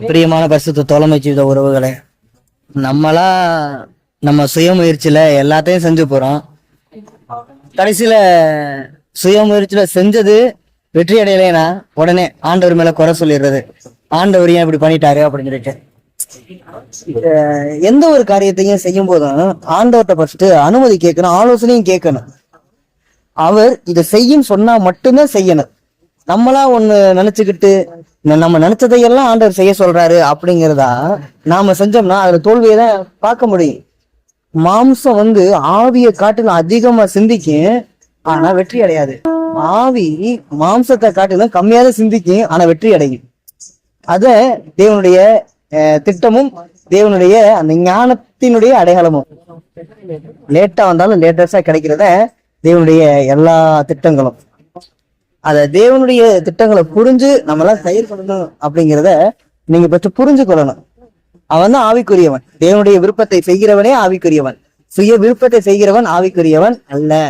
பிரியமான பரிசுத்த தோழமை செய்த உறவுகளே, நம்மளா நம்ம சுயமுயற்சியில எல்லாத்தையும் செஞ்சு போறோம். கடைசியில சுயமுயற்சியில செஞ்சது வெற்றி அடையலைன்னா உடனே ஆண்டவர் மேல குறை சொல்லிடுறது. ஆண்டவர் ஏன் இப்படி பண்ணிட்டாரு அப்படின்னு சொல்லிட்டு எந்த ஒரு காரியத்தையும் செய்யும் போதும் ஆண்டவர்கிட்ட ஃபர்ஸ்ட் அனுமதி கேட்கணும், ஆலோசனையும் கேட்கணும். அவர் இதை செய்யும் சொன்னா மட்டும்தான் செய்யணும். நம்மளா ஒண்ணு நினைச்சுக்கிட்டு நம்ம நினைச்சதையெல்லாம் ஆண்டவர் செய்ய சொல்றாரு அப்படிங்கிறதா நாம செஞ்சோம்னா அதுல தோல்வியை தான் பார்க்க முடியும். மாம்சம் ஆவியை காட்டிலும் அதிகமா சிந்திக்கும், ஆனா வெற்றி அடையாது. ஆவி மாம்சத்தை காட்டிலும் கம்மியாதான் சிந்திக்கும், ஆனா வெற்றி அடையும். அத தேவனுடைய திட்டமும் தேவனுடைய அந்த ஞானத்தினுடைய அடையாளமும். லேட்டா வந்தாலும் லேட்டஸ்டா கிடைக்கிறத தேவனுடைய எல்லா திட்டங்களும். அத தேவனுடைய திட்டங்களை புரிஞ்சு நம்மளாம் செயல்படணும் அப்படிங்கிறத நீங்க பற்றி புரிஞ்சு கொள்ளணும். அவன் தான் ஆவிக்குரியவன். தேவனுடைய விருப்பத்தை செய்கிறவனே ஆவிக்குரியவன். சுய விருப்பத்தை செய்கிறவன் ஆவிக்குரியவன் அல்ல.